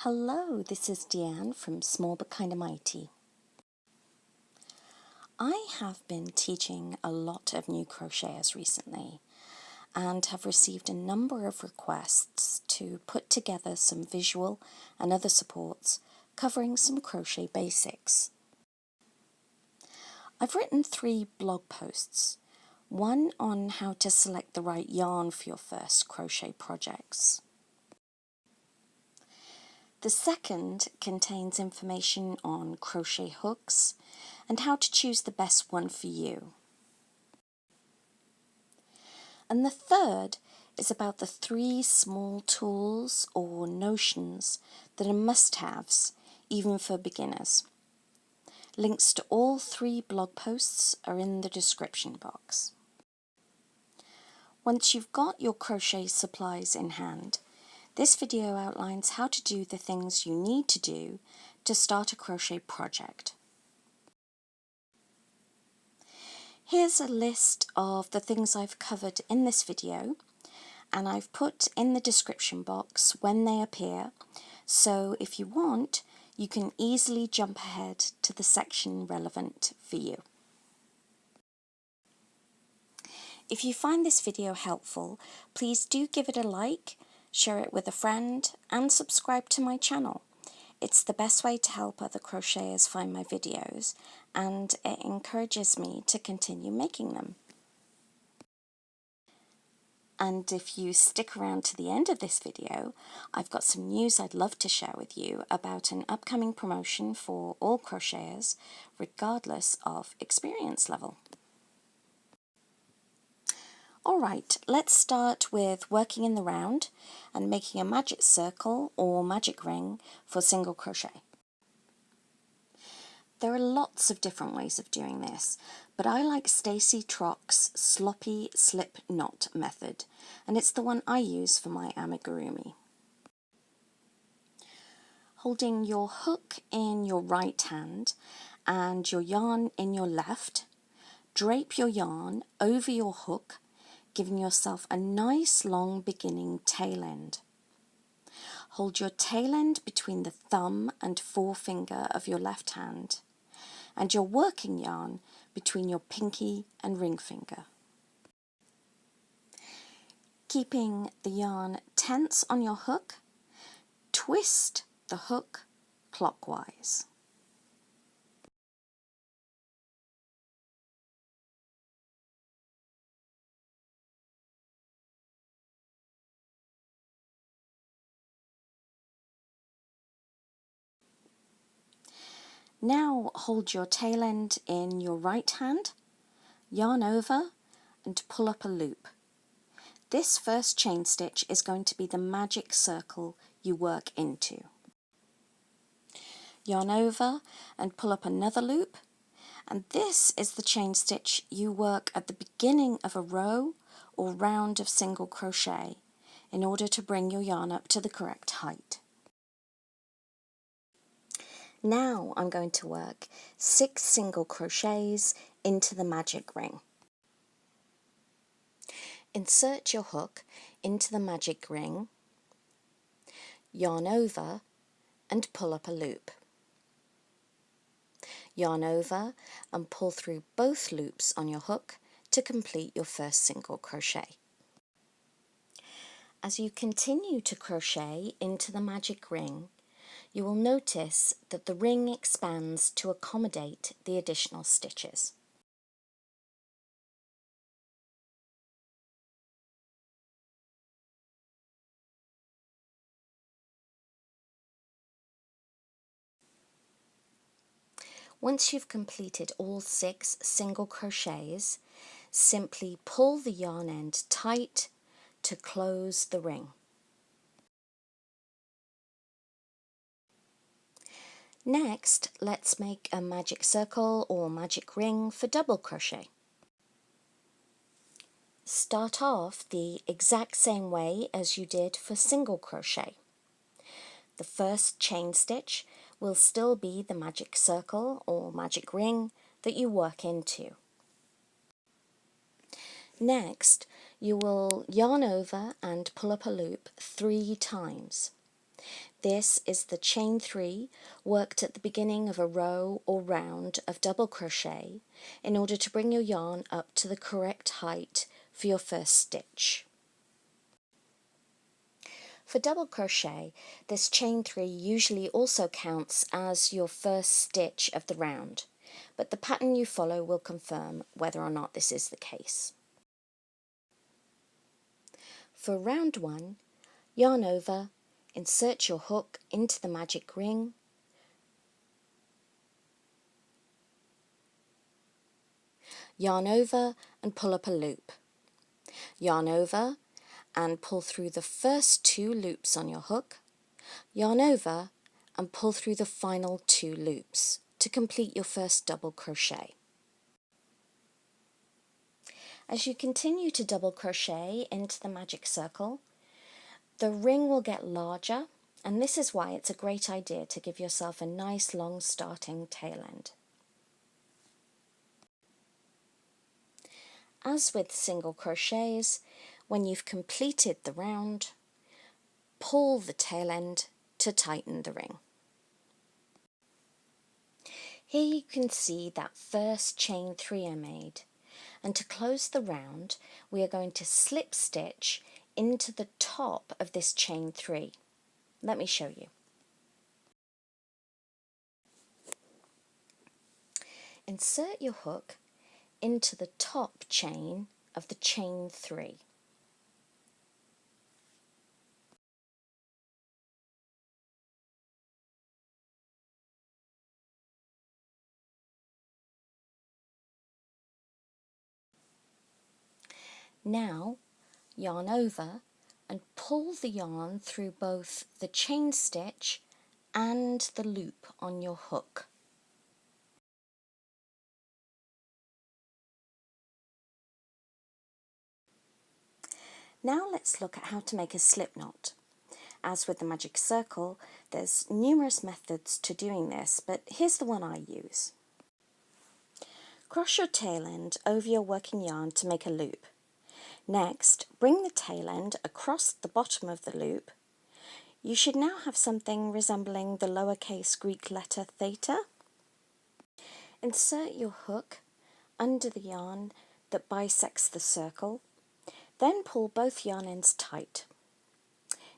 Hello, this is Deanne from Small But Kinda Mighty. I have been teaching a lot of new crocheters recently and have received a number of requests to put together some visual and other supports covering some crochet basics. I've written 3 blog posts, one on how to select the right yarn for your first crochet projects. The second contains information on crochet hooks and how to choose the best one for you. And the third is about the 3 small tools or notions that are must-haves, even for beginners. Links to all 3 blog posts are in the description box. Once you've got your crochet supplies in hand, this video outlines how to do the things you need to do to start a crochet project. Here's a list of the things I've covered in this video, and I've put in the description box when they appear, so if you want, you can easily jump ahead to the section relevant for you. If you find this video helpful, please do give it a like, share it with a friend, and subscribe to my channel. It's the best way to help other crocheters find my videos, and it encourages me to continue making them. And if you stick around to the end of this video, I've got some news I'd love to share with you about an upcoming promotion for all crocheters, regardless of experience level. Alright, let's start with working in the round and making a magic circle or magic ring for single crochet. There are lots of different ways of doing this, but I like Stacey Trock's sloppy slip knot method, and it's the one I use for my amigurumi. Holding your hook in your right hand and your yarn in your left, drape your yarn over your hook, giving yourself a nice long beginning tail end. Hold your tail end between the thumb and forefinger of your left hand, and your working yarn between your pinky and ring finger. Keeping the yarn tense on your hook, twist the hook clockwise. Now hold your tail end in your right hand, yarn over and pull up a loop. This first chain stitch is going to be the magic circle you work into. Yarn over and pull up another loop, and this is the chain stitch you work at the beginning of a row or round of single crochet in order to bring your yarn up to the correct height. Now I'm going to work 6 single crochets into the magic ring. Insert your hook into the magic ring, yarn over and pull up a loop. Yarn over and pull through both loops on your hook to complete your first single crochet. As you continue to crochet into the magic ring, you will notice that the ring expands to accommodate the additional stitches. Once you've completed all 6 single crochets, simply pull the yarn end tight to close the ring. Next, let's make a magic circle or magic ring for double crochet. Start off the exact same way as you did for single crochet. The first chain stitch will still be the magic circle or magic ring that you work into. Next, you will yarn over and pull up a loop 3 times. This is the chain 3 worked at the beginning of a row or round of double crochet in order to bring your yarn up to the correct height for your first stitch. For double crochet, this chain 3 usually also counts as your first stitch of the round, but the pattern you follow will confirm whether or not this is the case. For round 1, yarn over, insert your hook into the magic ring, yarn over and pull up a loop. Yarn over and pull through the first 2 loops on your hook, yarn over and pull through the final 2 loops to complete your first double crochet. As you continue to double crochet into the magic circle, the ring will get larger, and this is why it's a great idea to give yourself a nice long starting tail end. As with single crochets, when you've completed the round, pull the tail end to tighten the ring. Here you can see that first chain 3 I made, and to close the round we are going to slip stitch into the top of this chain 3. Let me show you. Insert your hook into the top chain of the chain 3. Now yarn over and pull the yarn through both the chain stitch and the loop on your hook. Now let's look at how to make a slip knot. As with the magic circle, there's numerous methods to doing this, but here's the one I use. Cross your tail end over your working yarn to make a loop. Next, bring the tail end across the bottom of the loop. You should now have something resembling the lowercase Greek letter theta. Insert your hook under the yarn that bisects the circle, then pull both yarn ends tight.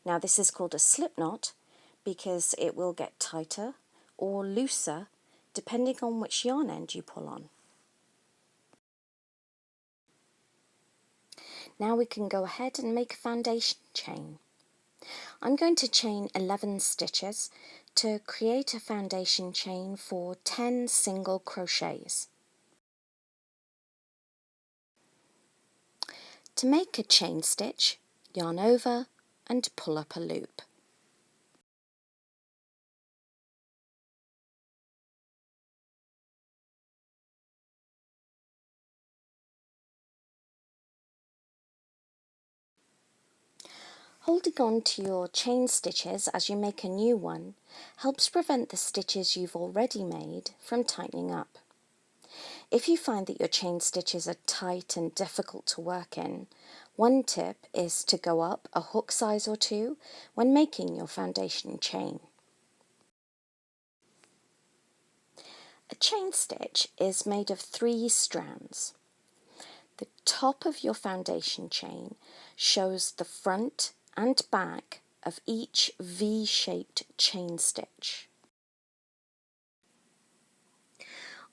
Now this is called a slip knot because it will get tighter or looser depending on which yarn end you pull on. Now we can go ahead and make a foundation chain. I'm going to chain 11 stitches to create a foundation chain for 10 single crochets. To make a chain stitch, yarn over and pull up a loop. Holding on to your chain stitches as you make a new one helps prevent the stitches you've already made from tightening up. If you find that your chain stitches are tight and difficult to work in, one tip is to go up a hook size or 2 when making your foundation chain. A chain stitch is made of 3 strands. The top of your foundation chain shows the front and back of each V-shaped chain stitch.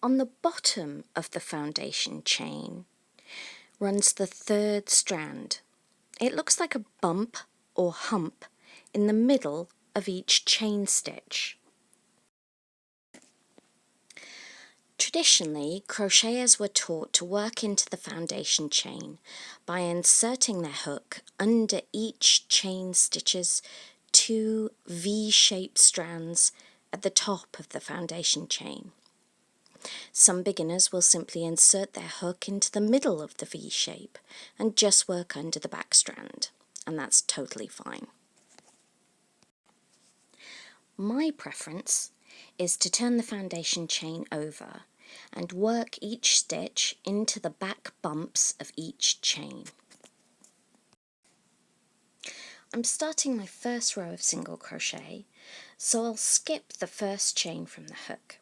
On the bottom of the foundation chain runs the 3rd strand. It looks like a bump or hump in the middle of each chain stitch. Traditionally, crocheters were taught to work into the foundation chain by inserting their hook under each chain stitch's 2 V-shaped strands at the top of the foundation chain. Some beginners will simply insert their hook into the middle of the V-shape and just work under the back strand, and that's totally fine. My preference is to turn the foundation chain over and work each stitch into the back bumps of each chain. I'm starting my first row of single crochet, so I'll skip the first chain from the hook.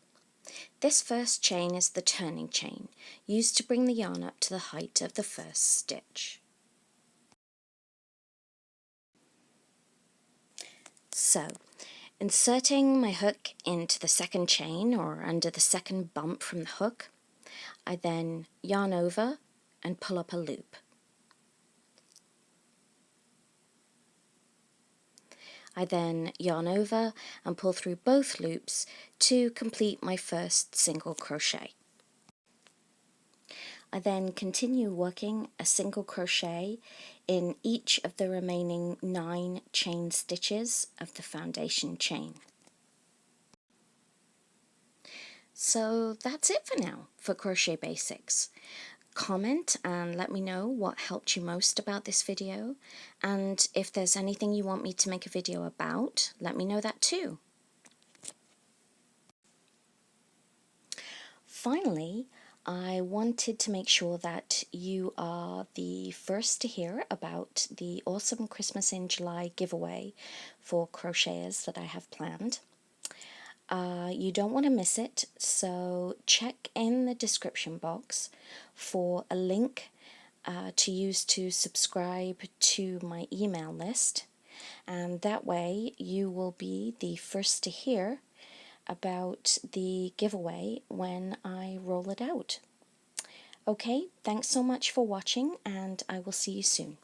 This first chain is the turning chain, used to bring the yarn up to the height of the first stitch. So, inserting my hook into the second chain or under the second bump from the hook, I then yarn over and pull up a loop. I then yarn over and pull through both loops to complete my first single crochet. I then continue working a single crochet in each of the remaining 9 chain stitches of the foundation chain. So that's it for now for Crochet Basics. Comment and let me know what helped you most about this video, and if there's anything you want me to make a video about, let me know that too. Finally, I wanted to make sure that you are the first to hear about the awesome Christmas in July giveaway for crocheters that I have planned. You don't want to miss it, so check in the description box for a link to use to subscribe to my email list, and that way you will be the first to hear about the giveaway when I roll it out. Okay, thanks so much for watching, and I will see you soon.